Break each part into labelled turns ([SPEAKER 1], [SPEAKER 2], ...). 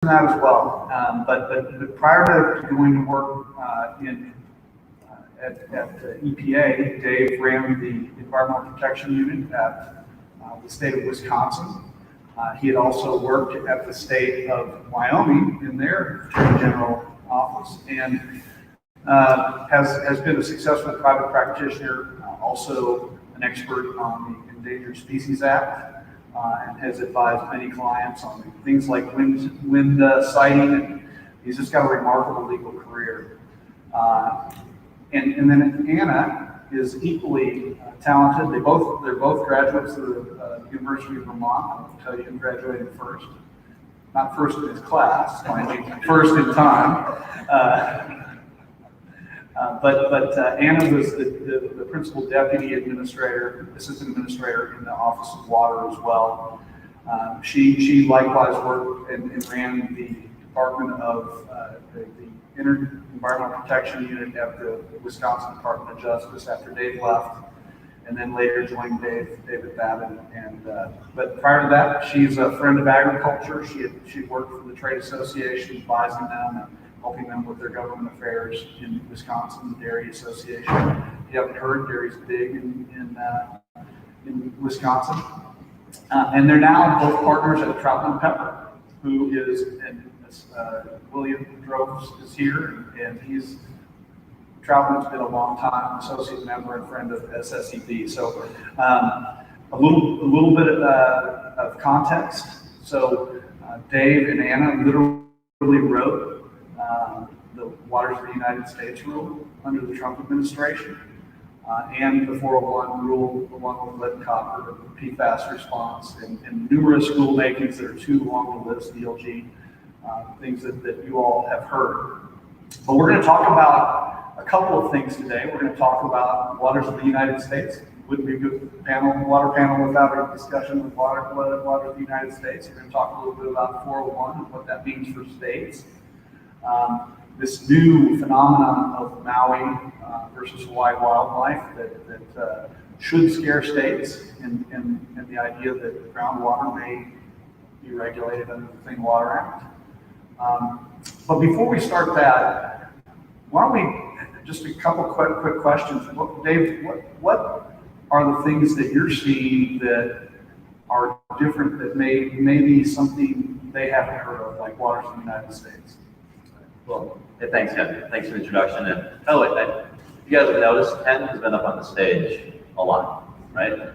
[SPEAKER 1] that as well. But prior to going to work at EPA, Dave ran the Environmental Protection Unit at the state of Wisconsin. He had also worked at the state of Wyoming in their Attorney General office, and has been a successful private practitioner, also an expert on the Endangered Species Act, and has advised many clients on things like wind sighting, and he's just got a remarkable legal career. And then Anna is equally talented. They're both graduates of the University of Vermont. I'll tell you who graduated first. Not first in his class, I mean first in time. But Anna was the principal deputy administrator, assistant administrator in the Office of Water as well. She likewise worked and ran the Department of the Environmental Protection Unit at the Wisconsin Department of Justice after Dave left, and then later joined David Babin. But prior to that, she's a friend of agriculture. She worked for the trade association, advising them and helping them with their government affairs in Wisconsin, the Dairy Association. If you haven't heard, dairy's big in Wisconsin. And they're now both partners at Troutman Pepper, who is, and William Droves is here, and Troutman's been a long time associate member and friend of SSEP. So a little bit of context. So Dave and Anna literally wrote the Waters of the United States rule under the Trump administration, and the 401 rule, along with lead and copper, PFAS response, and numerous rulemakings that are too long to list, DLG, things that you all have heard. But we're going to talk about a couple of things today. We're going to talk about Waters of the United States. Wouldn't be a good water panel without a discussion with water of the United States. We're going to talk a little bit about 401 and what that means for states. This new phenomenon of Maui versus Hawaii wildlife that should scare states, and the idea that groundwater may be regulated under the Clean Water Act. But before we start that, why don't we just a couple quick questions. Dave, what are the things that you're seeing that are different, that may be something they haven't heard of, like Waters of the United States?
[SPEAKER 2] Well, hey, thanks, Ken. Thanks for the introduction. And if you guys have noticed, Ken has been up on the stage a lot, right?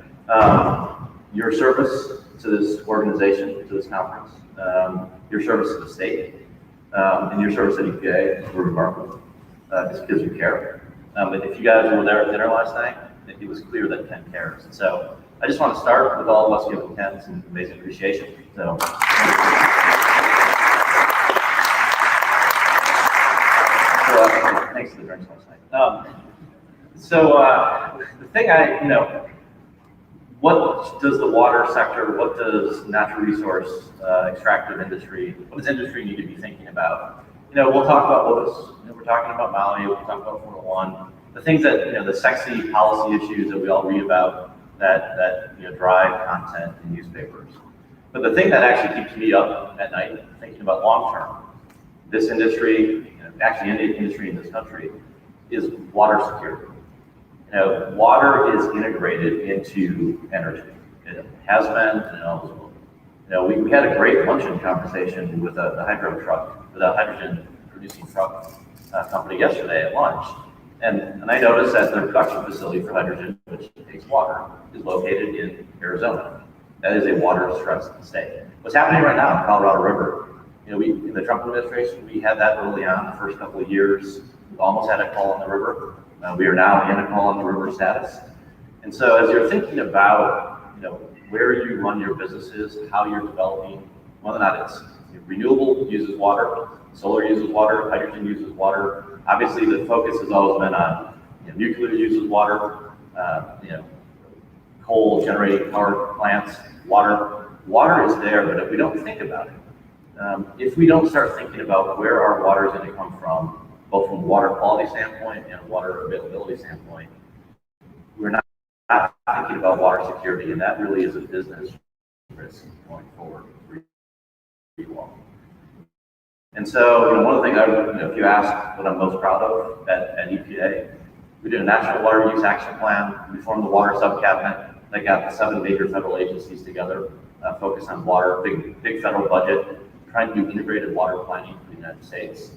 [SPEAKER 2] Your service to this organization, to this conference, your service to the state, and your service at EPA were remarkable. Just because you care. And if you guys were there at dinner last night, it was clear that Ken cares. And so I just want to start with all of us giving Ken some amazing appreciation. So. Thanks for the drinks last night. The thing what does the water sector, what does natural resource extractive industry, what does industry need to be thinking about? We'll talk about WOTUS. We're talking about Maui. We'll talk about 401. The things that the sexy policy issues that we all read about that drive content in newspapers. But the thing that actually keeps me up at night thinking about long term, this industry, actually any industry in this country, is water security. Water is integrated into energy. It has been, and it always will be. We had a great luncheon conversation with the hydrogen producing truck company yesterday at lunch. And I noticed that their production facility for hydrogen, which takes water, is located in Arizona. That is a water-stressed state. What's happening right now in the Colorado River, in the Trump administration, we had that early on, the first couple of years. We almost had a call on the river. We are now in a call on the river status. And so as you're thinking about, where you run your businesses, how you're developing, whether or not it's renewable uses water, solar uses water, hydrogen uses water. Obviously, the focus has always been on nuclear uses water, coal generating power plants, water. Water is there, but if we don't think about it, if we don't start thinking about where our water is going to come from, both from a water quality standpoint and a water availability standpoint, we're not thinking about water security, and that really is a business risk going forward for you all. And so, one of the things if you ask what I'm most proud of at EPA, we did a national water use action plan. We formed the water sub-cabinet that got the 7 major federal agencies together, focused on water, big federal budget, trying to do integrated water planning for the United States,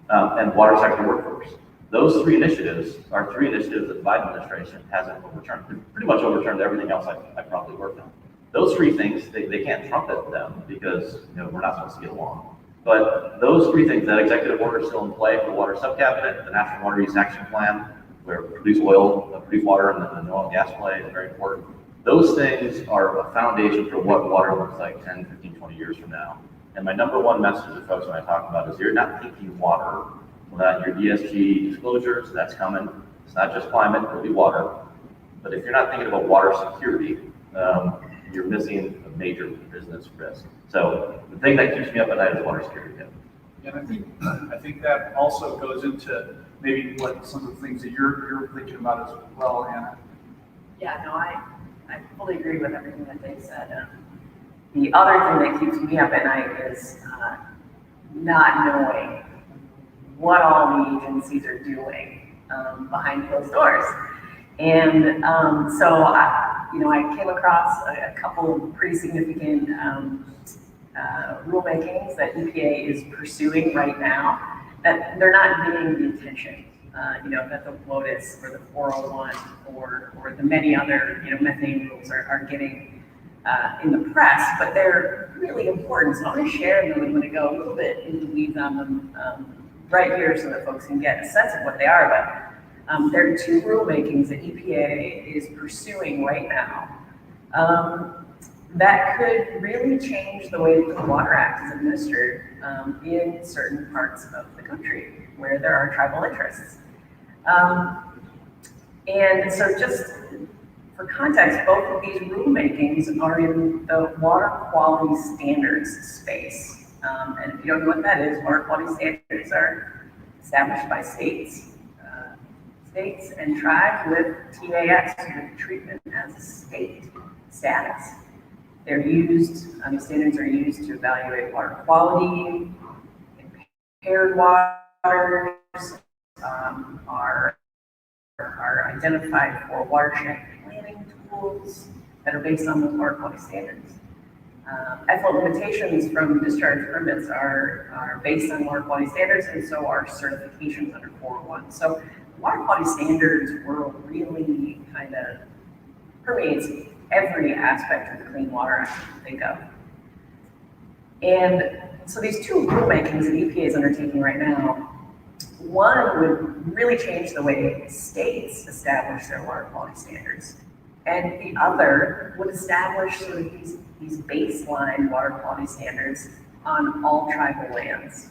[SPEAKER 2] and water sector workforce. Those 3 initiatives are 3 initiatives that the Biden administration hasn't overturned. They've pretty much overturned everything else I probably worked on. Those 3 things, they can't trumpet them because we're not supposed to get along. But those 3 things, that executive order is still in play for the water sub-cabinet, the National Water Use Action Plan, where produce water, and the oil and gas play is very important. Those things are a foundation for what water looks like 10, 15, 20 years from now. And my number 1 message to folks when I talk about is you're not thinking water without your ESG disclosures. That's coming. It's not just climate, it'll be water. But if you're not thinking about water security, you're missing a major business risk. So the thing that keeps me up at night is water security.
[SPEAKER 1] And I think that also goes into maybe what some of the things that you're thinking about as well, Anna.
[SPEAKER 3] Yeah, no, I fully agree with everything that they said. The other thing that keeps me up at night is not knowing what all the agencies are doing behind closed doors. And so I came across a couple of pretty significant rulemakings that EPA is pursuing right now that they're not getting the attention, that the WOTUS or the 401 or the many other, methane rules are getting in the press, but they're really important. So I'm going to share them. I'm going to go a little bit into the weeds on them right here so that folks can get a sense of what they are. But there are 2 rulemakings that EPA is pursuing right now that could really change the way that the Water Act is administered in certain parts of the country where there are tribal interests. And so just for context, both of these rulemakings are in the water quality standards space. And if you don't know what that is, water quality standards are established by states and tribes with TAS, with treatment as a state status. They're used, these standards are used to evaluate water quality, impaired waters, are identified for watershed planning tools that are based on those water quality standards. Effluent limitations from discharge permits are based on water quality standards, and so are certifications under 401. So water quality standards world really kind of permeates every aspect of the Clean Water Act you can think of. And so these 2 rulemakings that EPA is undertaking right now, one would really change the way states establish their water quality standards. And the other would establish sort of these baseline water quality standards on all tribal lands.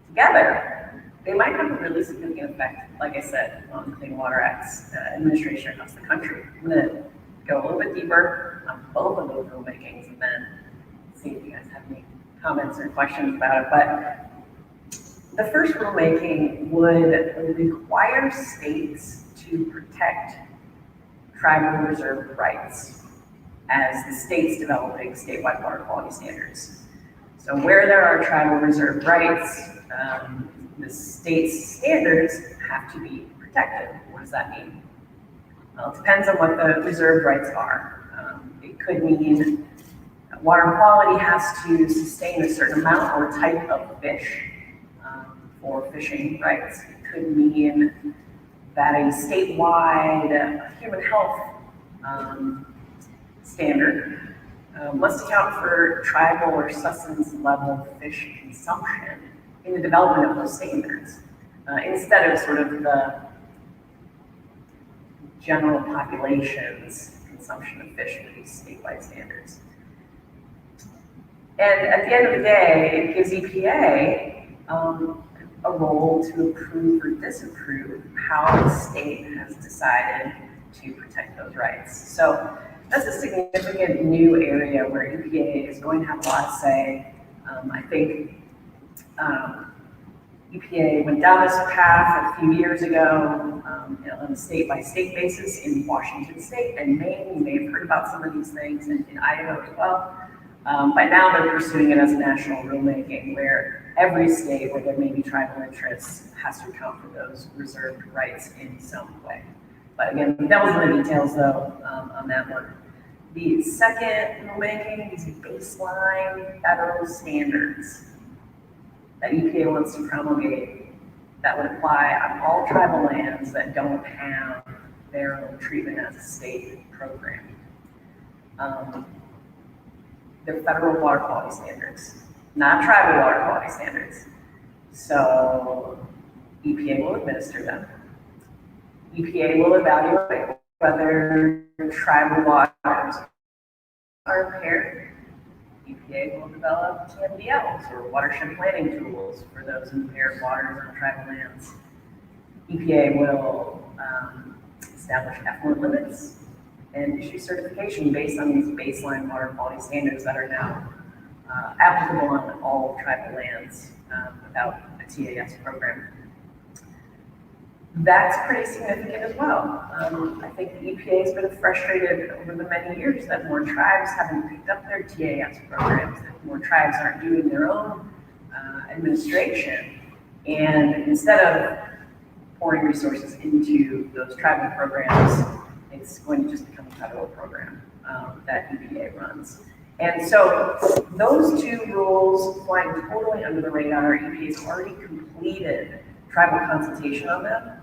[SPEAKER 3] Together, they might have a really significant effect, like I said, on the Clean Water Act's administration across the country. I'm going to go a little bit deeper on both of those rulemakings and then see if you guys have any comments or questions about it. But the first rulemaking would require states to protect tribal reserve rights as the states developing statewide water quality standards. So where there are tribal reserve rights, the state's standards have to be protected. What does that mean? Well, it depends on what the reserve rights are. It could mean water quality has to sustain a certain amount or type of fish for fishing rights. It could mean that a statewide human health standard must account for tribal or sustenance level fish consumption in the development of those standards, instead of sort of the general population's consumption of fish for these statewide standards. And at the end of the day, it gives EPA a role to approve or disapprove how the state has decided to protect those rights. So that's a significant new area where EPA is going to have a lot to say. I think EPA went down this path a few years ago on a state-by-state basis in Washington State and Maine. You may have heard about some of these things in Idaho as well. By now they're pursuing it as a national rulemaking where every state where there may be tribal interests has to account for those reserved rights in some way. But again, that was in the details though, on that one. The second rulemaking is baseline federal standards that EPA wants to promulgate that would apply on all tribal lands that don't have their own treatment as a state program. They're federal water quality standards, not tribal water quality standards. So EPA will administer them. EPA will evaluate whether tribal waters are impaired. EPA will develop TMDLs or watershed planning tools for those impaired waters on tribal lands. EPA will establish effluent limits and issue certification based on these baseline water quality standards that are now applicable on all tribal lands without a TAS program. That's pretty significant as well. I think the EPA has been frustrated over the many years that more tribes haven't picked up their TAS programs, that more tribes aren't doing their own administration. And instead of pouring resources into those tribal programs, it's going to just become a federal program that EPA runs. And so those two rules flying totally under the radar. EPA's already completed tribal consultation on them.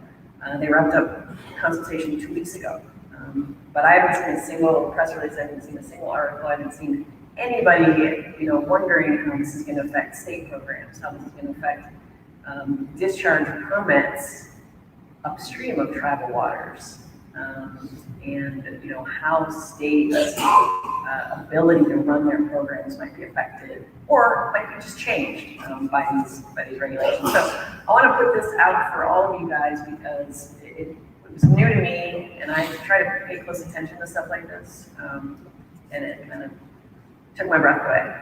[SPEAKER 3] They wrapped up consultation 2 weeks ago. But I haven't seen a single press release, I haven't seen a single article, I haven't seen anybody, wondering how this is going to affect state programs, how this is going to affect discharge permits upstream of tribal waters, and how states' ability to run their programs might be affected or might be just changed by these regulations. So I want to put this out for all of you guys because it was new to me, and I try to pay close attention to stuff like this, and it kind of took my breath away.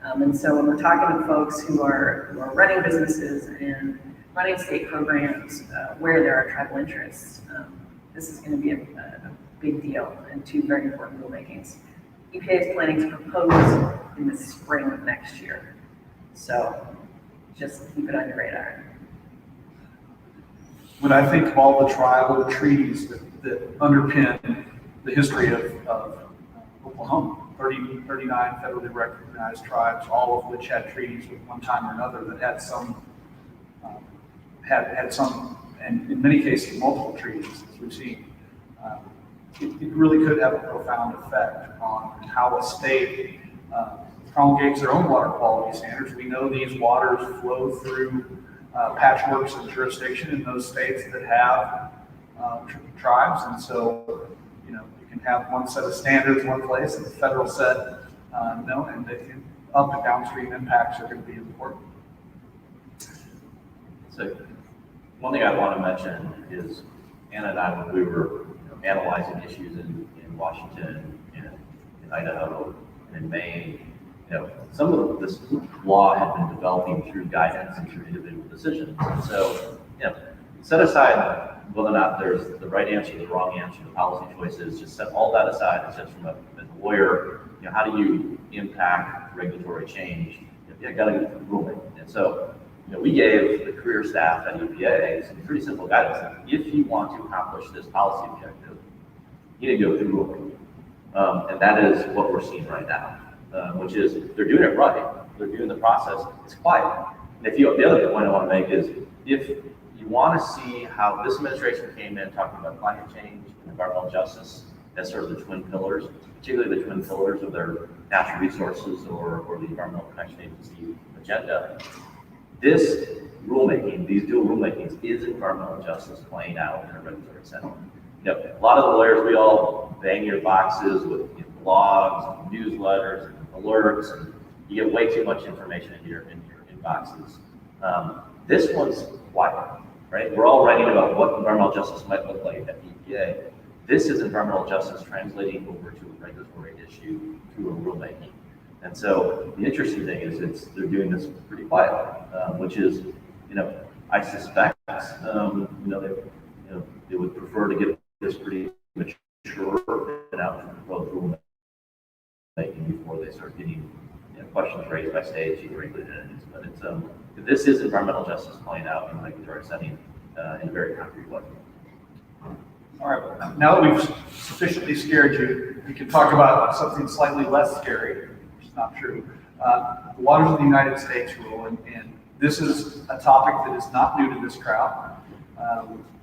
[SPEAKER 3] And so when we're talking to folks who are running businesses and running state programs where there are tribal interests, this is going to be a big deal and two very important rulemakings. EPA is planning to propose in the spring of next year. So just keep it on your radar.
[SPEAKER 1] When I think of all the tribal treaties that underpin the history of Oklahoma, 39 federally recognized tribes, all of which had treaties at one time or another that had some, and in many cases, multiple treaties, as we've seen. It really could have a profound effect on how a state promulgates their own water quality standards. We know these waters flow through patchworks of jurisdiction in those states that have tribes, and so you can have one set of standards one place and the federal set and the up and downstream impacts are going to be important.
[SPEAKER 2] So one thing I want to mention is Anna and I, when we were analyzing issues in Washington, in Idaho, and in Maine, some of this law had been developing through guidance and through individual decisions. And so, set aside whether or not there's the right answer, the wrong answer, the policy choices, just set all that aside and just from a lawyer, how do you impact regulatory change? You got to get through rulemaking. And so, we gave the career staff at EPA some pretty simple guidance. If you want to accomplish this policy objective, you need to go through rulemaking. And that is what we're seeing right now, which is they're doing it right. They're doing the process. It's quiet. And the other point I want to make is if you want to see how this administration came in talking about climate change and environmental justice as sort of the twin pillars, particularly the twin pillars of their natural resources or the Environmental Protection Agency agenda, this rulemaking, these dual rulemakings, is environmental justice playing out in a regulatory setting. A lot of the lawyers, we all bang your boxes with blogs, and newsletters, and alerts, and you get way too much information in your inboxes. This one's quiet, right? We're all writing about what environmental justice might look like at EPA. This is environmental justice translating over to a regulatory issue through a rulemaking. And so the interesting thing is they're doing this pretty quietly, which is, I suspect, they would prefer to get this pretty mature and out to proposed rulemaking before they start getting, questions raised by states or regulated entities. But this is environmental justice playing out in a regulatory setting in a very concrete way.
[SPEAKER 1] All right, now that we've sufficiently scared you, we can talk about something slightly less scary, which is not true. The Waters of the United States rule, and this is a topic that is not new to this crowd.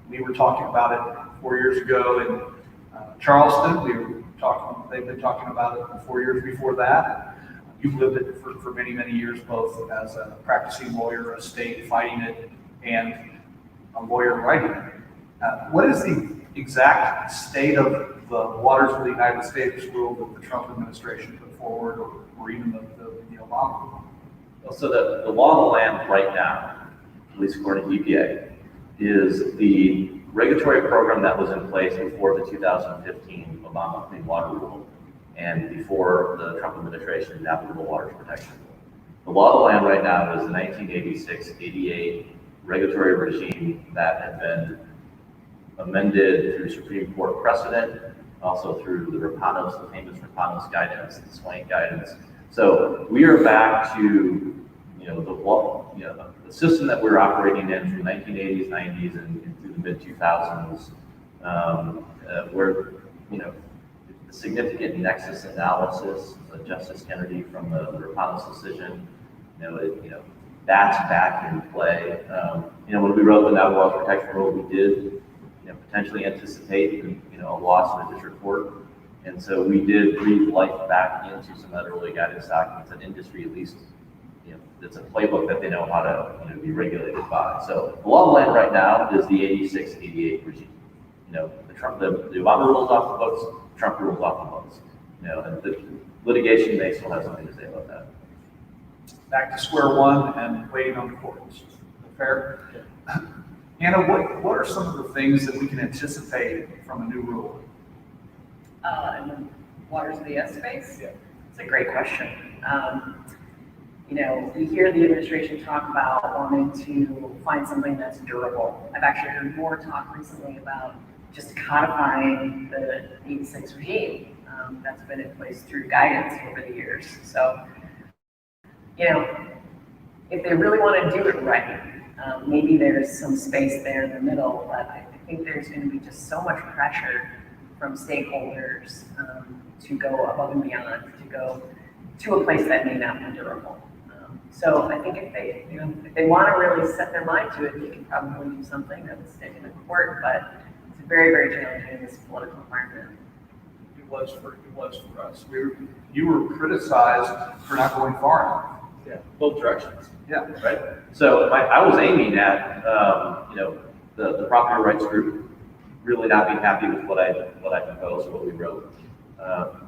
[SPEAKER 1] We were talking about it 4 years ago in Charleston. They've been talking about it for 4 years before that. You've lived it for many, many years, both as a practicing lawyer, a state fighting it, and a lawyer writing it. What is the exact state of the Waters of the United States rule that the Trump administration put forward, or even the Obama rule?
[SPEAKER 2] Well, so the law of the land right now, at least according to EPA, is the regulatory program that was in place before the 2015 Obama Clean Water Rule and before the Trump administration Navigable Waters Protection Rule. The law of the land right now is the 1986-88 regulatory regime that had been amended through Supreme Court precedent, also through the famous Rapanos guidance, the Swank guidance. So we are back to the system that we're operating in from the 1980s, 90s, and through the mid 2000s, where the significant nexus analysis, Justice Kennedy from the Rapanos decision, that's back in play. When we wrote the Navigable Waters Protection Rule, we did potentially anticipate a loss in the district court. And so we did breathe life back into some of that early guidance documents that industry, at least, it's a playbook that they know how to be regulated by. So the law of the land right now is the 86-88 regime. The Obama rules off the books, Trump rules off the books. And the litigation may still have something to say about that.
[SPEAKER 1] Back to square one and waiting on the courts. Is that fair? Yeah. Anna, what are some of the things that we can anticipate from a new rule?
[SPEAKER 3] In the Waters of the U.S. space?
[SPEAKER 1] Yeah.
[SPEAKER 3] It's a great question. You hear the administration talk about wanting to find something that's durable. I've actually heard more talk recently about just codifying the 86 regime that's been in place through guidance over the years. So, if they really want to do it right, maybe there's some space there in the middle, but I think there's going to be just so much pressure from stakeholders to go above and beyond, to go to a place that may not be durable. So I think if they want to really set their mind to it, they can probably do something that would stick in the court, but it's very, very challenging in this political environment.
[SPEAKER 1] It was for us. You were criticized for not going far enough.
[SPEAKER 2] Yeah, both directions.
[SPEAKER 1] Yeah.
[SPEAKER 2] Right. So I was aiming at the property rights group really not being happy with what I proposed or what we wrote.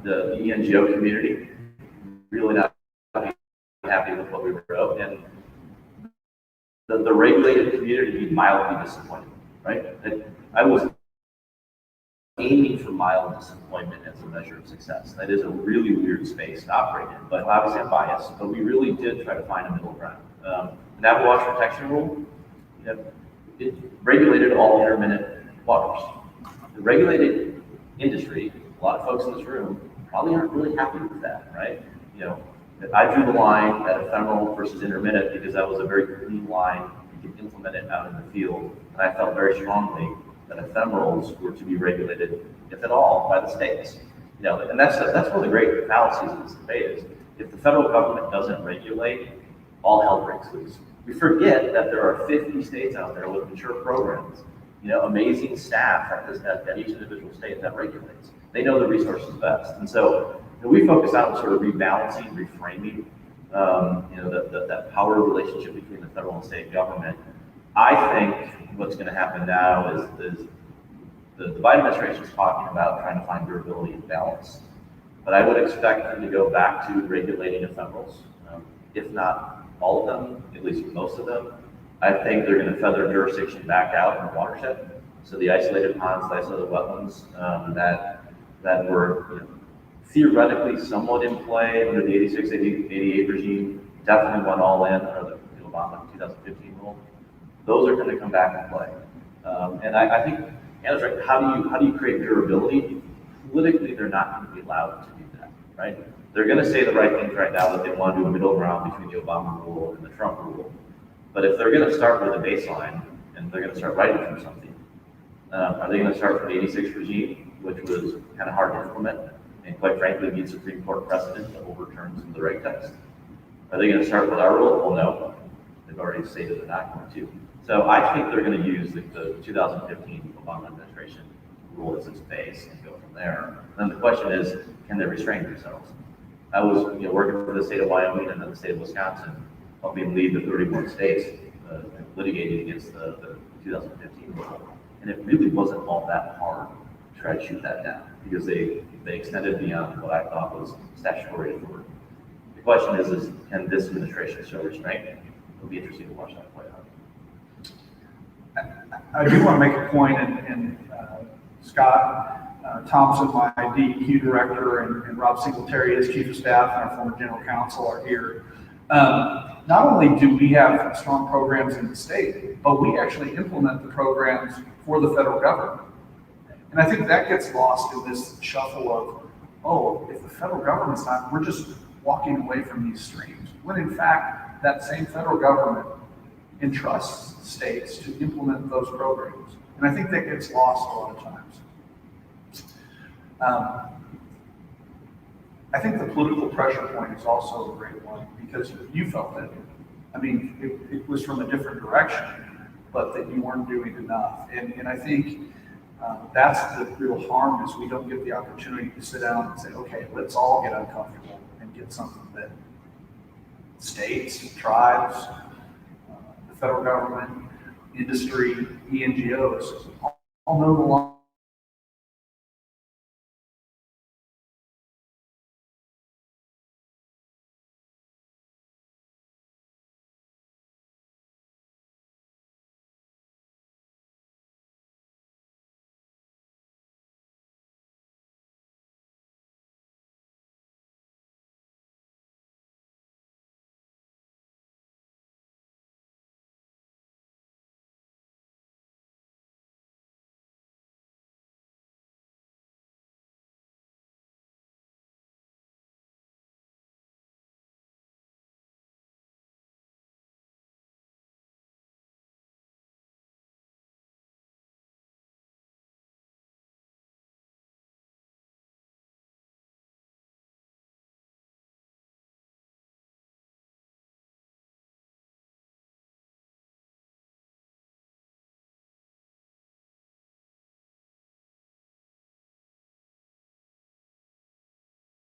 [SPEAKER 2] The ENGO community really not being happy with what we wrote, and the regulated community being mildly disappointed. Right. I was aiming for mild disappointment as a measure of success. That is a really weird space to operate in, but obviously I'm biased. But we really did try to find a middle ground. The Navigable Waters Protection Rule, it regulated all intermittent waters. The regulated industry, a lot of folks in this room probably aren't really happy with that, right? I drew the line at ephemeral versus intermittent because that was a very clean line. You could implement it out in the field, and I felt very strongly that ephemerals were to be regulated, if at all, by the states. And that's one of the great fallacies of this debate is if the federal government doesn't regulate, all hell breaks loose. We forget that there are 50 states out there with mature programs, amazing staff at each individual state that regulates. They know the resources best. And so we focus on sort of rebalancing, reframing, that power relationship between the federal and state government. I think what's going to happen now is the Biden administration is talking about trying to find durability and balance. But I would expect them to go back to regulating ephemerals, if not all of them, at least most of them. I think they're going to feather jurisdiction back out in the watershed. So the isolated ponds, the isolated wetlands that were theoretically somewhat in play under the 86-88 regime, definitely went all in under the Obama 2015 rule. Those are going to come back and play. And I think Anna's right. How do you create durability? Politically, they're not going to be allowed to do that. right? They're gonna say the right things right now, that they want to do a middle ground between the Obama rule and the Trump rule. But if they're gonna start with a baseline, and they're gonna start writing from something, are they gonna start from the '86 regime, which was kind of hard to implement, and quite frankly, needs Supreme Court precedent to overturn some of the right text? Are they gonna start with our rule? Well, no. They've already stated they're not going to. So I think they're gonna use the 2015 Obama administration rule as its base and go from there. Then the question is, can they restrain themselves? I was working for the state of Wyoming and then the state of Wisconsin, helping lead the 31 states litigating against the 2015 rule. And it really wasn't all that hard to try to shoot that down because they extended beyond what I thought was statutory authority. The question is can this administration show restraint? It'll be interesting to watch that play out.
[SPEAKER 1] I do want to make a point, and Scott Thompson, my DEQ director, and Rob Singletary, his chief of staff, and our former general counsel are here. Not only do we have strong programs in the state, but we actually implement the programs for the federal government. And I think that gets lost in this shuffle of, oh, if the federal government's not, we're just walking away from these streams. When in fact, that same federal government entrusts states to implement those programs. And I think that gets lost a lot of times. I think the political pressure point is also a great one because you felt it. I mean, it was from a different direction, but that you weren't doing enough. And I think that's the real harm is we don't get the opportunity to sit down and say, okay, let's all get uncomfortable and get something that states, tribes, the federal government, industry, NGOs all know the law.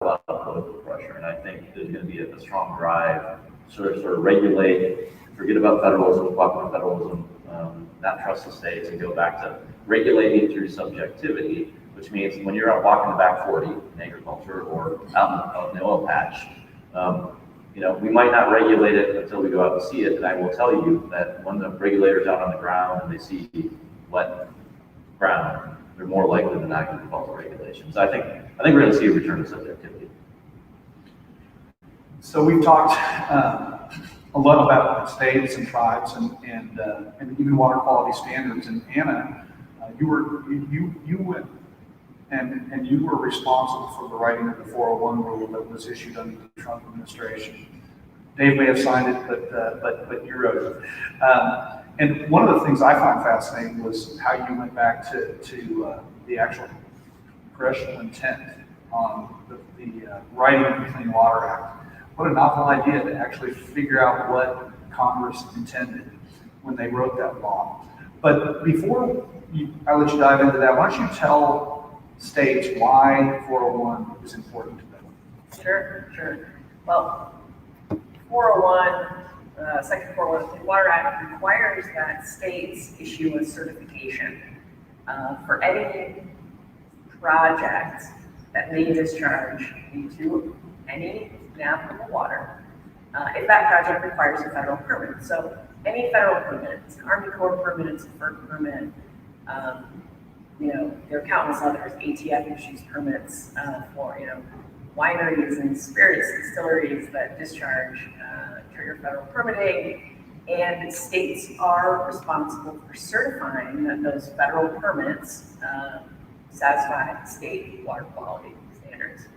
[SPEAKER 2] A lot of political pressure, and I think there's going to be a strong drive to sort of regulate, forget about federalism, talk about federalism, not trust the states, and go back to regulating through subjectivity, which means when you're out walking the back 40 in agriculture or out in the oil patch, we might not regulate it until we go out and see it. And I will tell you that when the regulators out on the ground and they see wet ground, they're more likely than not going to follow regulations. I think we're going to see a return to subjectivity.
[SPEAKER 1] So we've talked a lot about states and tribes and even water quality standards. And Anna, you went and you were responsible for the writing of the 401 rule that was issued under the Trump administration. Dave may have signed it, but you wrote it. And one of the things I found fascinating was how you went back to the actual congressional intent on the writing of the Clean Water Act. What a novel idea to actually figure out what Congress intended when they wrote that law. But before I let you dive into that, why don't you tell states why 401 is important to them?
[SPEAKER 3] Sure. Well, 401, Section 401 of the Water Act requires that states issue a certification for any project that may discharge into any navigable water if that project requires a federal permit. So any federal permit, it's an Army Corps permit, it's a FERC permit, there are countless others, ATF issues permits for, wineries and spirits distilleries that discharge trigger federal permitting, and states are responsible for certifying that those federal permits satisfy state water quality standards.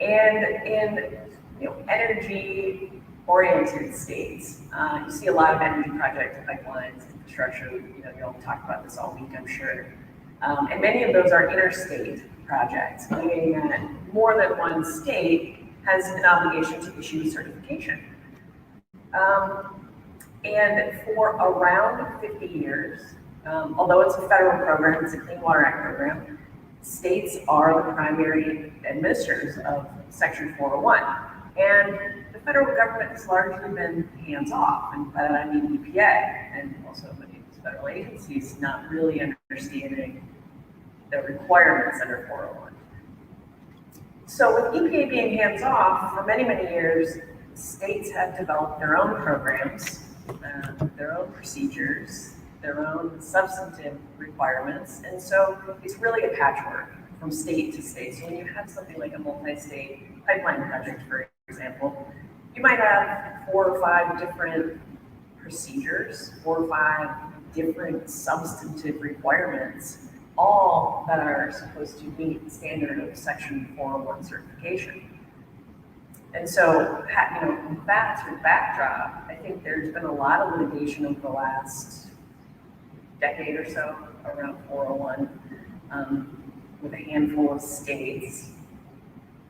[SPEAKER 3] And in, energy-oriented states, you see a lot of energy projects, pipelines, infrastructure. You'll talk about this all week, I'm sure. And many of those are interstate projects, meaning that more than one state has an obligation to issue certification. And for around 50 years, although it's a federal program, it's a Clean Water Act program, states are the primary administrators of Section 401. And the federal government has largely been hands-off, and by that I mean EPA, and also many of these federal agencies not really understanding the requirements under 401. So with EPA being hands-off, for many, many years, states have developed their own programs, their own procedures, their own substantive requirements, and so it's really a patchwork from state to state. So when you have something like a multi-state pipeline project, for example, you might have 4 or 5 different procedures, 4 or 5 different substantive requirements, all that are supposed to meet the standard of Section 401 certification. And so, with that sort of backdrop, I think there's been a lot of litigation over the last decade or so around 401, with a handful of states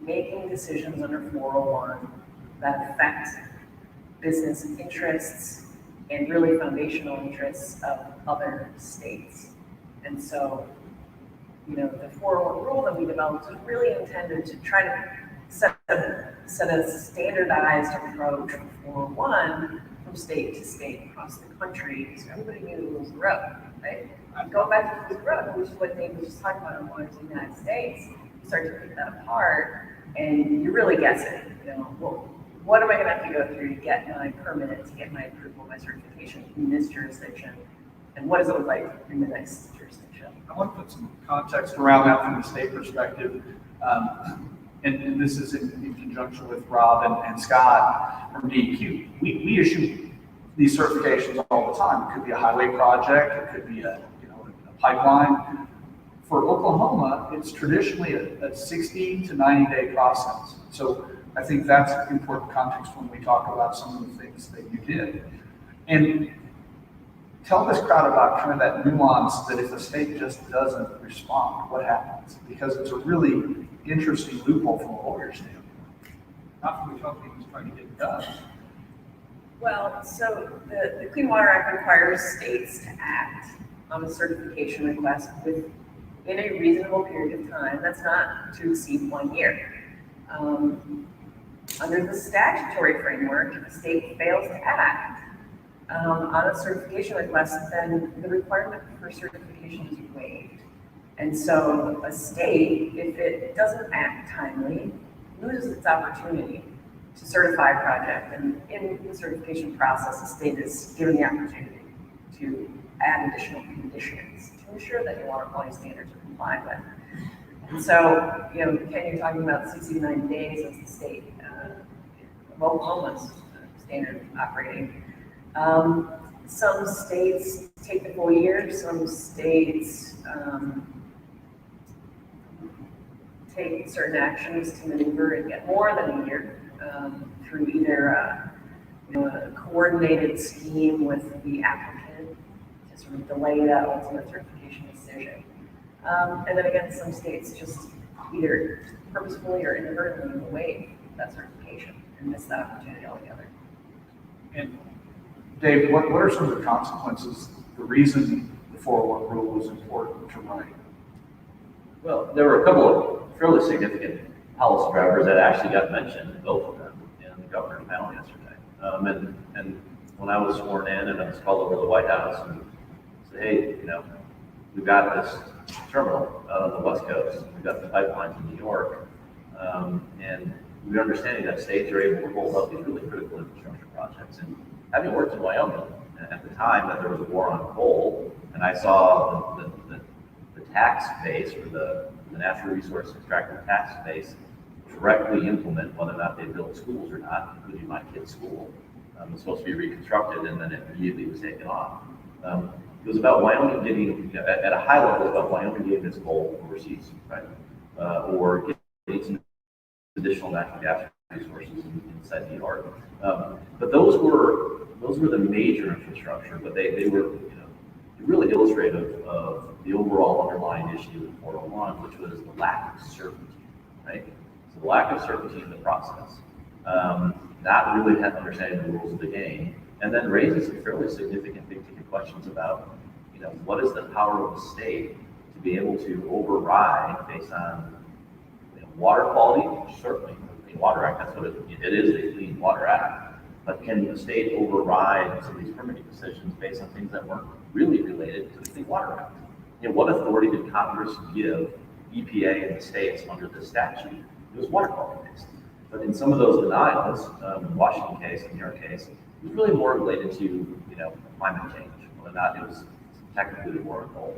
[SPEAKER 3] making decisions under 401 that affect business interests and really foundational interests of other states. And so, the 401 rule that we developed was really intended to try to set a standardized approach for 401 from state to state across the country, so everybody knew the rules of the road, right? Going back to the rules of the road, which is what Dave was just talking about in Waters of the United States, you start to pick that apart, and you're really guessing, well, what am I gonna have to go through to get my permit, to get my approval, my certification in this jurisdiction, and what does it look like in the next jurisdiction?
[SPEAKER 1] I want to put some context around that from the state perspective. And this is in conjunction with Rob and Scott from DEQ. We issue these certifications all the time. It could be a highway project, it could be a pipeline. For Oklahoma, it's traditionally a 60 to 90 day process. So I think that's important context when we talk about some of the things that you did. And tell this crowd about kind of that nuance that if the state just doesn't respond, what happens? Because it's a really interesting loophole from a lawyer's standpoint. Not from the company who's trying to get it done.
[SPEAKER 3] Well, so the Clean Water Act requires states to act on a certification request within a reasonable period of time that's not to exceed 1 year. Under the statutory framework, if a state fails to act on a certification request, then the requirement for certification is waived. And so a state, if it doesn't act timely, loses its opportunity to certify a project. And in the certification process, the state is given the opportunity to add additional conditions to ensure that your water quality standards are complied with. And so, Ken, you're talking about 60 to 90 days as the state of Oklahoma's standard operating. Some states take the full year, some states take certain actions to maneuver and get more than a year through either a coordinated scheme with the applicant to sort of delay that ultimate certification decision. And then again, some states just either purposefully or inadvertently waive that certification and miss that opportunity altogether.
[SPEAKER 1] And Dave, what are some of the consequences, the reason the 401 rule was important to write?
[SPEAKER 2] Well, there were a couple of fairly significant policy drivers that actually got mentioned, both of them, in the governor's panel yesterday. And when I was sworn in and I was called over to the White House and said, hey, we've got this terminal out on the West Coast, we've got the pipelines in New York, and we're understanding that states are able to hold up these really critical infrastructure projects. And having worked in Wyoming at the time that there was a war on coal, and I saw the tax base, or the natural resource extractive tax base, directly implement whether or not they build schools or not, including my kid's school. It was supposed to be reconstructed, and then it immediately was taken off. It was about Wyoming getting, at a high level, about Wyoming getting its coal overseas, right? Or getting some additional natural gas resources inside New York. But those were the major infrastructure, but they were, really illustrative of the overall underlying issue in 401, which was the lack of certainty, right? So the lack of certainty in the process. Not really understanding the rules of the game, and then raises some fairly significant big ticket questions about, what is the power of the state to be able to override based on water quality? Certainly, the Clean Water Act, that's what it is, the Clean Water Act. But can the state override some of these permitting decisions based on things that weren't really related to the Clean Water Act? What authority did Congress give EPA and the states under the statute? It was water quality based. But in some of those denials, the Washington case, the New York case, it was really more related to, climate change, whether or not it was technically the war goal.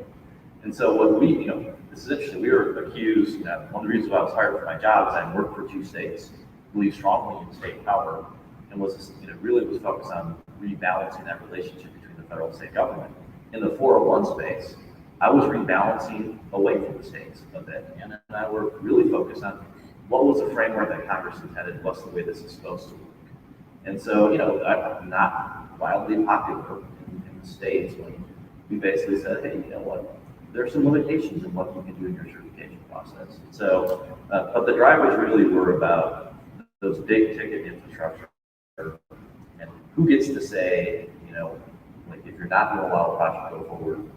[SPEAKER 2] And so what we, this is interesting, we were accused, one of the reasons why I was hired for my job is I worked for 2 states, believed strongly in state power, and was, really was focused on rebalancing that relationship between the federal and state government. In the 401 space, I was rebalancing away from the states a bit, and I were really focused on what was the framework that Congress intended, what's the way this is supposed to work. And so, I'm not wildly popular in the states when we basically said, hey, you know what, there are some limitations in what you can do in your certification process. So, but the drivers really were about those big ticket infrastructure and who gets to say, like if you're not going to allow a project to go forward,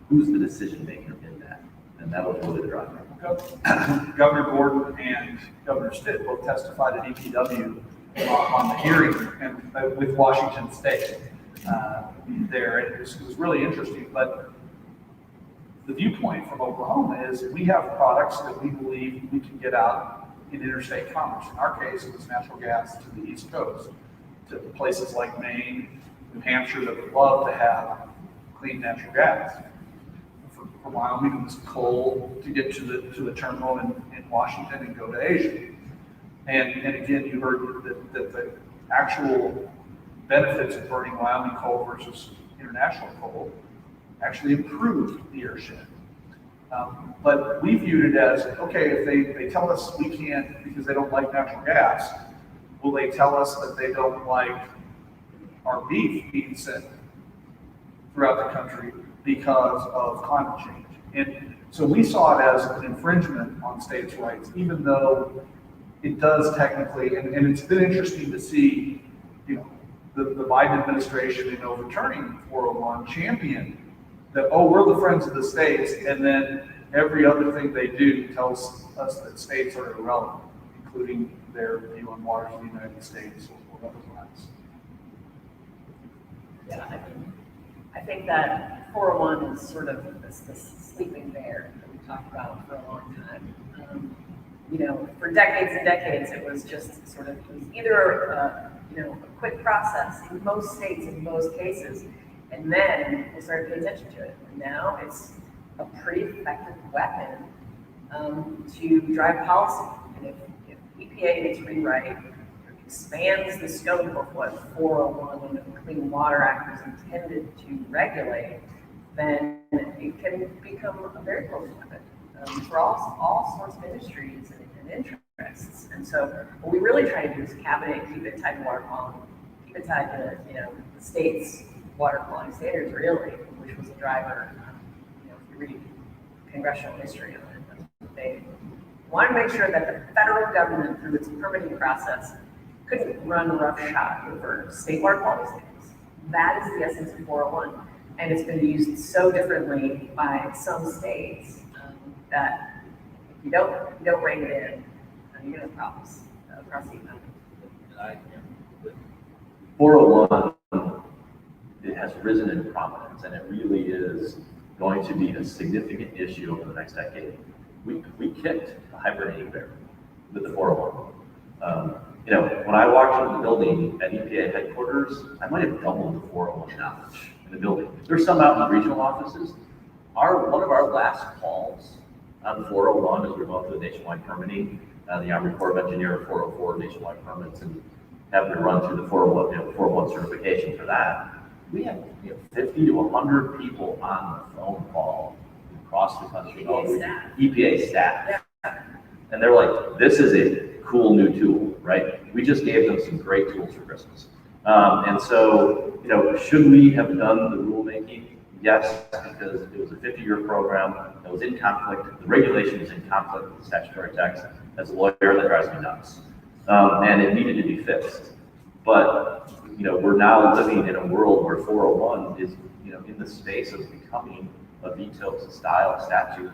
[SPEAKER 2] who's the decision maker in that? And that was really the driver.
[SPEAKER 1] Governor Gordon and Governor Stitt both testified at EPW on the hearing and with Washington State there. It was really interesting, but the viewpoint from Oklahoma is we have products that we believe we can get out in interstate commerce. In our case, it was natural gas to the East Coast, to places like Maine, New Hampshire that would love to have clean natural gas. For Wyoming, it was coal to get to the terminal in Washington and go to Asia. And again, you heard that the actual benefits of burning Wyoming coal versus international coal actually improved the airshed. But we viewed it as, okay, if they tell us we can't because they don't like natural gas, will they tell us that they don't like our beef being sent throughout the country because of climate change? And so we saw it as an infringement on states' rights, even though it does technically, and it's been interesting to see, the Biden administration in overturning 401 champion that, oh, we're the friends of the states, and then every other thing they do tells us that states are irrelevant, including their view on waters of the United States or otherwise.
[SPEAKER 3] Yeah, I think that 401 is sort of this sleeping bear that we talked about for a long time. For decades and decades, it was just sort of, it was either a quick process in most states, in most cases, and then we started paying attention to it. And now it's a pretty effective weapon to drive policy. And if EPA needs to rewrite, expands the scope of what 401 and the Clean Water Act was intended to regulate, then it can become a very close weapon for all sorts of industries and interests. And so what we really try to do is cabinet, keep it tied to water quality, keep it tied to the state's water quality standards, really, which was a driver. If you read congressional history on it, they wanted to make sure that the federal government, through its permitting process, couldn't run roughshod over state water quality standards. That is the essence of 401, and it's been used so differently by some states that if you don't rein it in, you're gonna have problems across the economy.
[SPEAKER 2] 401, it has risen in prominence, and it really is going to be a significant issue over the next decade. We kicked the hibernating bear with the 401. When I walked into the building at EPA headquarters, I might have doubled the 401 knowledge in the building. There's some out in the regional offices. One of our last calls on 401 as we're going through the nationwide permitting, the Army Corps of Engineers 404 nationwide permits, and having to run through the 401 certification for that. We have 50 to 100 people on the phone call across the country.
[SPEAKER 3] EPA staff.
[SPEAKER 2] EPA staff. Yeah. And they're like, this is a cool new tool, right? We just gave them some great tools for Christmas. And so, should we have done the rulemaking? Yes, because it was a 50-year program that was in conflict. The regulation was in conflict with the statutory text. As a lawyer, that drives me nuts. And it needed to be fixed. But, we're now living in a world where 401 is, in the space of becoming a veto-style statute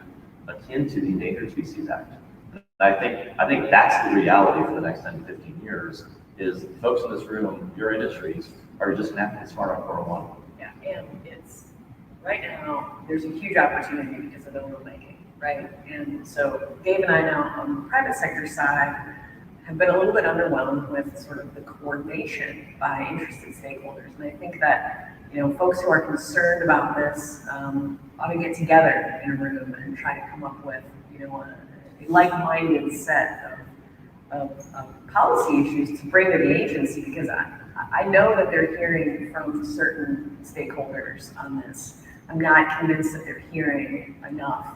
[SPEAKER 2] akin to the Endangered Species Act. And I think that's the reality for the next 10 to 15 years, is folks in this room, your industries, are just going to have to get smart on 401.
[SPEAKER 3] Yeah, and it's, right now, there's a huge opportunity because of the rulemaking, right? And so Dave and I now, on the private sector side, have been a little bit underwhelmed with sort of the coordination by interested stakeholders. And I think that, folks who are concerned about this ought to get together in a room and try to come up with, a like-minded set of policy issues to bring to the agency, because I know that they're hearing from certain stakeholders on this. I'm not convinced that they're hearing enough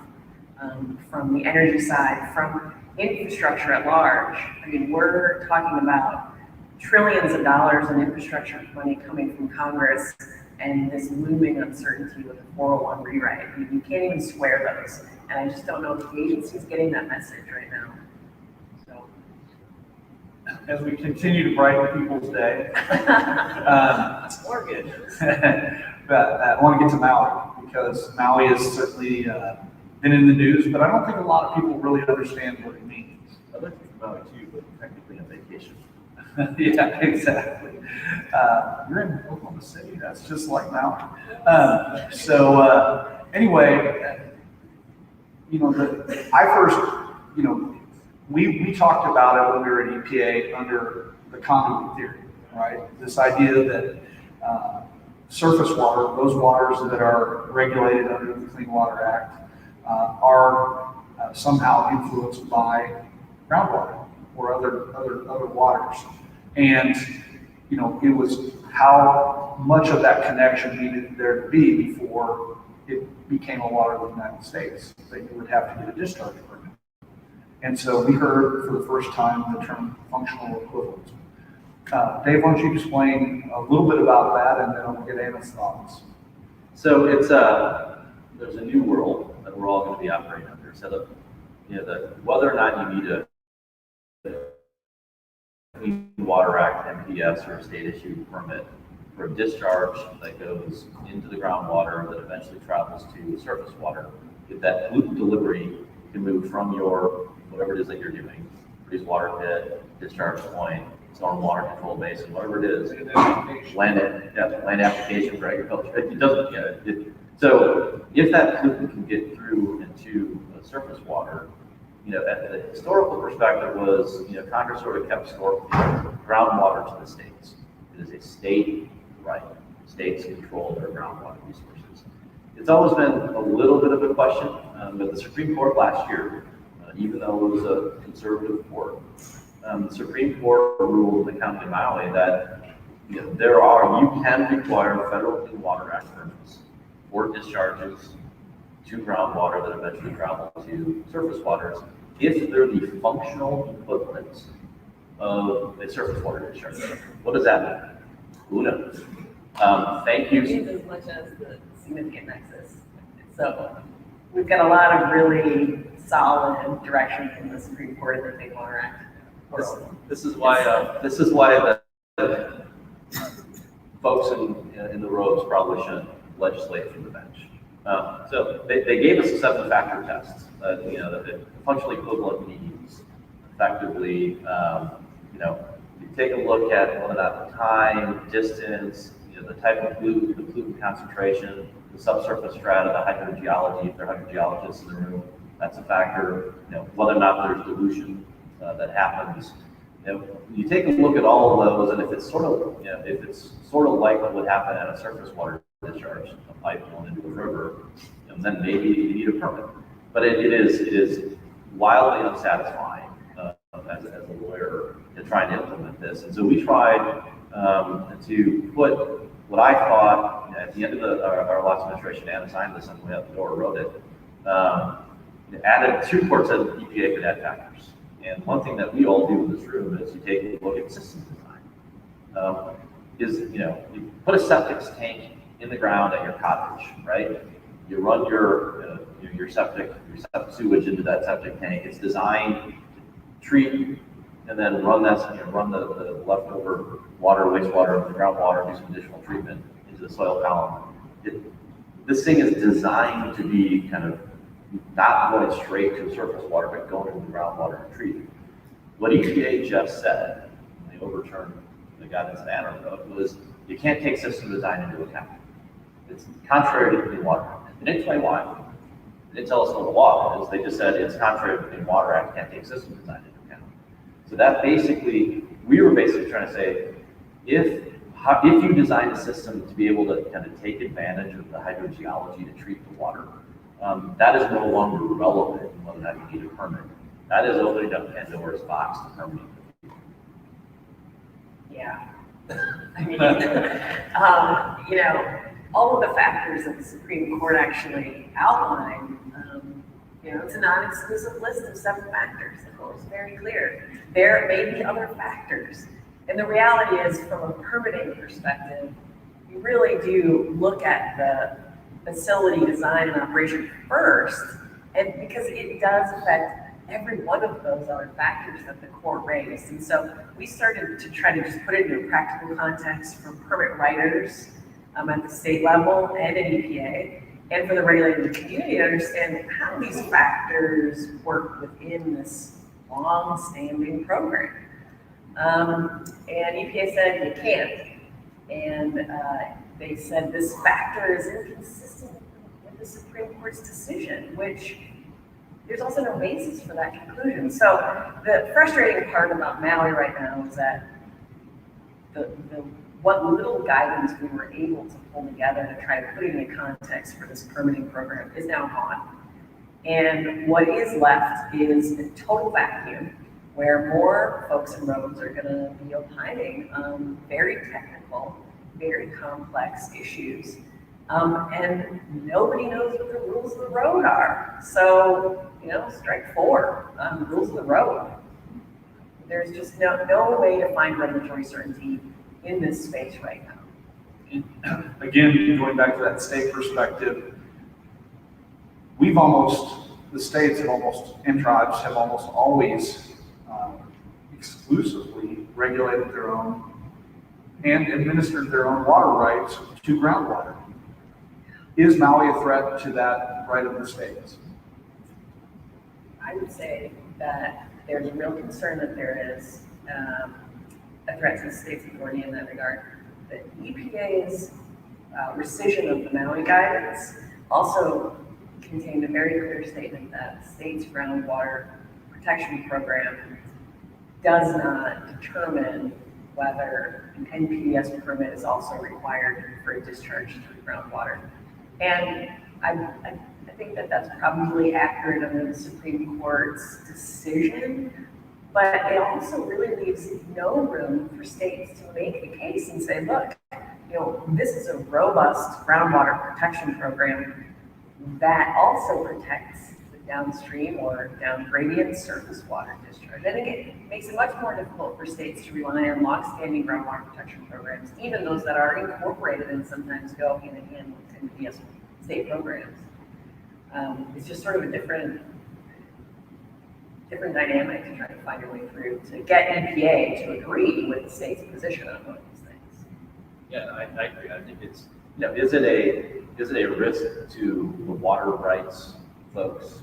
[SPEAKER 3] from the energy side, from infrastructure at large. I mean, we're talking about trillions of dollars in infrastructure money coming from Congress, and this looming uncertainty with the 401 rewrite. I mean, you can't even square those. And I just don't know if the agency's getting that message right now. So.
[SPEAKER 1] As we continue to brighten people's day,
[SPEAKER 3] Or good.
[SPEAKER 1] but I want to get to Maui, because Maui has certainly been in the news, but I don't think a lot of people really understand what it means.
[SPEAKER 2] I'd like to think about it too, but technically on vacation.
[SPEAKER 1] Yeah, exactly. You're in Oklahoma City, that's just like Maui. Anyway, I first, we talked about it when we were at EPA under the conduit theory, right? This idea that surface water, those waters that are regulated under the Clean Water Act, are somehow influenced by groundwater or other waters. And, it was how much of that connection needed there to be before it became a water of the United States, that you would have to get a discharge permit. And so we heard for the first time the term functional equivalent. Dave, why don't you explain a little bit about that, and then I'll get Anna's thoughts.
[SPEAKER 2] So there's a new world that we're all going to be operating under. So whether or not you need a Clean Water Act, MPS, or a state issued permit for a discharge that goes into the groundwater that eventually travels to surface water, if that pollutant delivery can move from your, whatever it is that you're doing, produce water pit, discharge point, stormwater control basin, whatever it is, land application for agriculture, it doesn't get it. So if that pollutant can get through into surface water, at the historical perspective was, Congress sort of kept groundwater to the states. It is a state right. States control their groundwater resources. It's always been a little bit of a question, but the Supreme Court last year, even though it was a conservative court, the Supreme Court ruled in the County of Maui that you can require federal Clean Water Act permits for discharges to groundwater that eventually travel to surface waters if they're the functional equivalents of a surface water discharge. What does that mean? Who knows? Thank you.
[SPEAKER 3] It means as much as the significant nexus. So we've got a lot of really solid direction from the Supreme Court of the Clean Water Act.
[SPEAKER 2] This is why the folks in the robes probably shouldn't legislate from the bench. So they gave us a 7-factor test that the functionally equivalent means effectively. You take a look at whether or not the time, distance, the type of pollutant, the pollutant concentration, the subsurface strata, the hydrogeology, if there are hydrogeologists in the room, that's a factor. Whether or not there's dilution that happens. You take a look at all of those, and if it's sort of like what would happen at a surface water discharge, a pipe going into a river, then maybe you need a permit. But it is wildly unsatisfying as a lawyer to try and implement this. And so we tried to put what I thought at the end of our last administration, Anna signed this on the way out the door, wrote it, added 2 courts that EPA could add factors. And one thing that we all do in this room is you take a look at system design. You put a septic tank in the ground at your cottage, right? You run your septic sewage into that septic tank. It's designed to treat and then run the leftover water, wastewater, the groundwater, do some additional treatment into the soil column. This thing is designed to be kind of not going straight to surface water, but going into the groundwater and treated. What EPA just said, when they overturned the guidance in Anna Road, was you can't take system design into account. It's contrary to clean water. They didn't explain why. They didn't tell us what the law is. They just said it's contrary to the Clean Water Act, can't take system design into account. So that we were basically trying to say, if you design a system to be able to kind of take advantage of the hydrogeology to treat the water, that is no longer relevant in whether or not you need a permit. That is opening up Pandora's box to permitting.
[SPEAKER 3] Yeah. I mean, all of the factors that the Supreme Court actually outlined, it's a non-exclusive list of 7 factors. The court was very clear. There may be other factors. And the reality is, from a permitting perspective, you really do look at the facility design and operation first, and because it does affect every one of those other factors that the court raised. And so we started to try to just put it into a practical context for permit writers at the state level and at EPA, and for the regulated community to understand how these factors work within this long-standing program. And EPA said you can't. And they said this factor is inconsistent with the Supreme Court's decision, which there's also no basis for that conclusion. So the frustrating part about Maui right now is that what little guidance we were able to pull together to try to put it into context for this permitting program is now gone. And what is left is a total vacuum where more folks and roads are going to be opining on very technical, very complex issues. And nobody knows what the rules of the road are. So, strike 4 on the rules of the road. There's just no way to find regulatory certainty in this space right now.
[SPEAKER 1] Again, going back to that state perspective, the states have and tribes have almost always exclusively regulated their own and administered their own water rights to groundwater. Is Maui a threat to that right of the states?
[SPEAKER 3] I would say that there's a real concern that there is a threat to the state's authority in that regard. The EPA's rescission of the Maui guidance also contained a very clear statement that the state's groundwater protection program does not determine whether an NPDES permit is also required for a discharge through groundwater. And I think that that's probably accurate under the Supreme Court's decision, but it also really leaves no room for states to make the case and say, look, this is a robust groundwater protection program that also protects the downstream or down gradient surface water discharge. And again, it makes it much more difficult for states to rely on long-standing groundwater protection programs, even those that are incorporated and sometimes go hand in hand with NPDES state programs. It's just sort of a different dynamic to try to find your way through to get EPA to agree with the state's position on one of these things.
[SPEAKER 2] Yeah, I agree. I think it's, is it a risk to the water rights folks?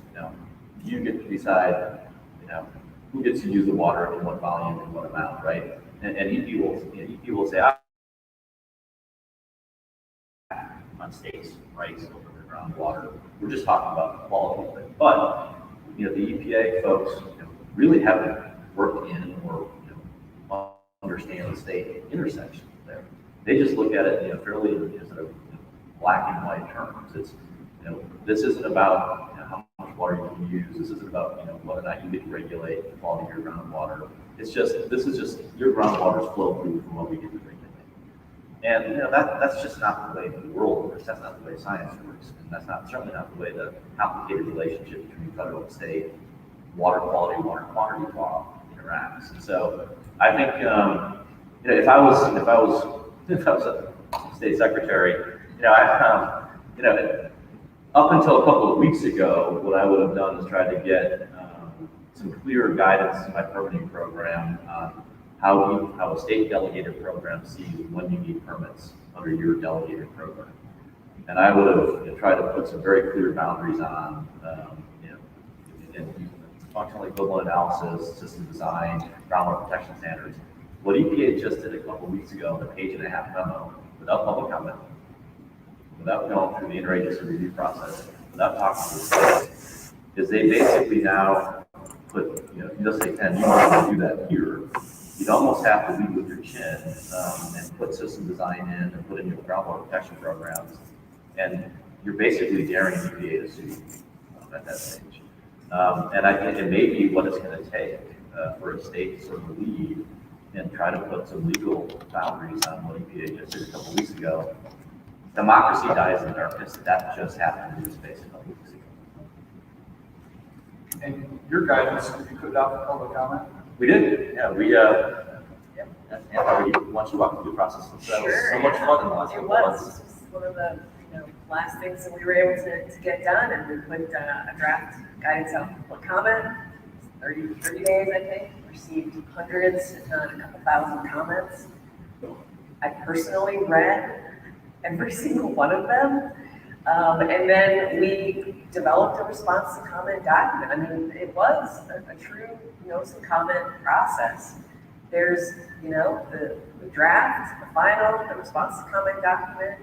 [SPEAKER 2] You get to decide, who gets to use the water in what volume and what amount, right? And EP will say, on states' rights over the groundwater. We're just talking about the quality of it. But the EPA folks really haven't worked in or understand the state intersection there. They just look at it fairly sort of black and white terms. It's this isn't about how much water you can use. This isn't about whether or not you get to regulate the quality of your groundwater. This is just your groundwater's flow through from what we get to regulate. And that's just not the way the world works. That's not the way science works, and that's certainly not the way the complicated relationship between federal and state water quality, water quantity law interacts. And so I think, if I was a state secretary, up until a couple of weeks ago, what I would have done is try to get some clear guidance to my permitting program on how a state delegated program sees when you need permits under your delegated program. And I would have tried to put some very clear boundaries on, in functional equivalent analysis, system design, groundwater protection standards. What EPA just did a couple of weeks ago in a 1.5-page memo, without public comment, without going through the interagency review process, without talking to the state, is they basically now put, if you just say, Ken, you want to do that here, you'd almost have to lead with your chin and put system design in and put in your groundwater protection programs. And you're basically daring EPA to sue at that stage. And I think it may be what it's going to take for a state to sort of lead and try to put some legal boundaries on what EPA just did a couple weeks ago. Democracy dies in the darkness. That just happened in the space a couple weeks ago.
[SPEAKER 1] And your guidance, have you put out for public comment?
[SPEAKER 2] We did, yeah. And already once you walk through the process, that was so much fun in the last
[SPEAKER 3] It
[SPEAKER 2] couple
[SPEAKER 3] was.
[SPEAKER 2] months.
[SPEAKER 3] It was one of the last things that we were able to get done, and we put a draft guidance out for public comment. 30 days, I think. Received hundreds, if not a couple thousand comments. I personally read every single one of them. And then we developed a response to comment document. I mean, it was a true notice and comment process. There's, the draft, the final, the response to comment document,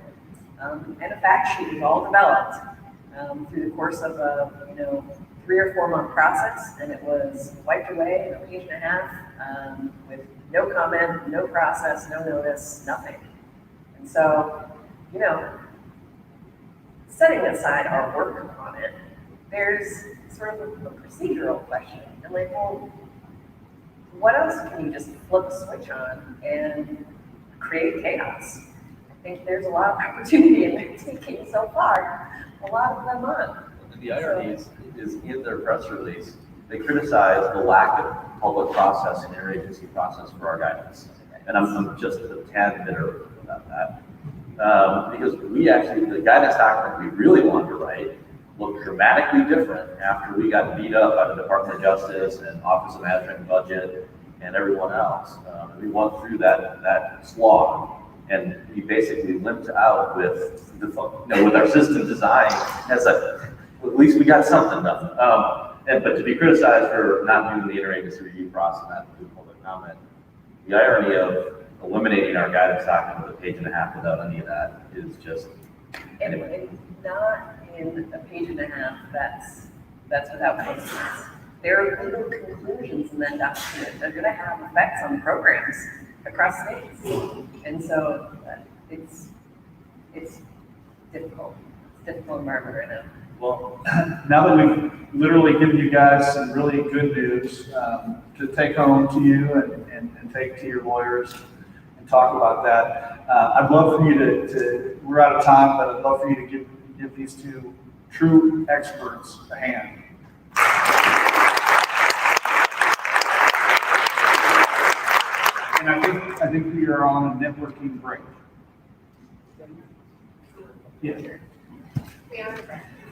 [SPEAKER 3] and a fact sheet was all developed through the course of a, 3 or 4 month process, and it was wiped away in a 1.5 pages with no comment, no process, no notice, nothing. And so, setting aside our work on it, there's sort of a procedural question. I'm like, well, what else can you just flip a switch on and create chaos? I think there's a lot of opportunity in their taking so far, a lot of them on.
[SPEAKER 2] The irony is in their press release, they criticize the lack of public process and interagency process for our guidance. And I'm just a tad bitter about that. Because the guidance document we really wanted to write looked dramatically different after we got beat up by the Department of Justice and Office of Management and Budget and everyone else. We went through that slog, and we basically limped out with with our system design as at least we got something done. But to be criticized for not doing the interagency review process, not doing public comment, the irony of eliminating our guidance document with a 1.5 pages without any of that is just, anyway.
[SPEAKER 3] And not in a 1.5 pages, that's without consequence. There are legal conclusions in that document that are going to have effects on programs across states. And so it's difficult. It's a difficult environment right now.
[SPEAKER 1] Well, now that we've literally given you guys some really good news to take home to you and take to your lawyers and talk about that, I'd love for you we're out of time, but I'd love for you to give these two true experts a hand. And I think we are on a networking break. Yeah.
[SPEAKER 4] We are.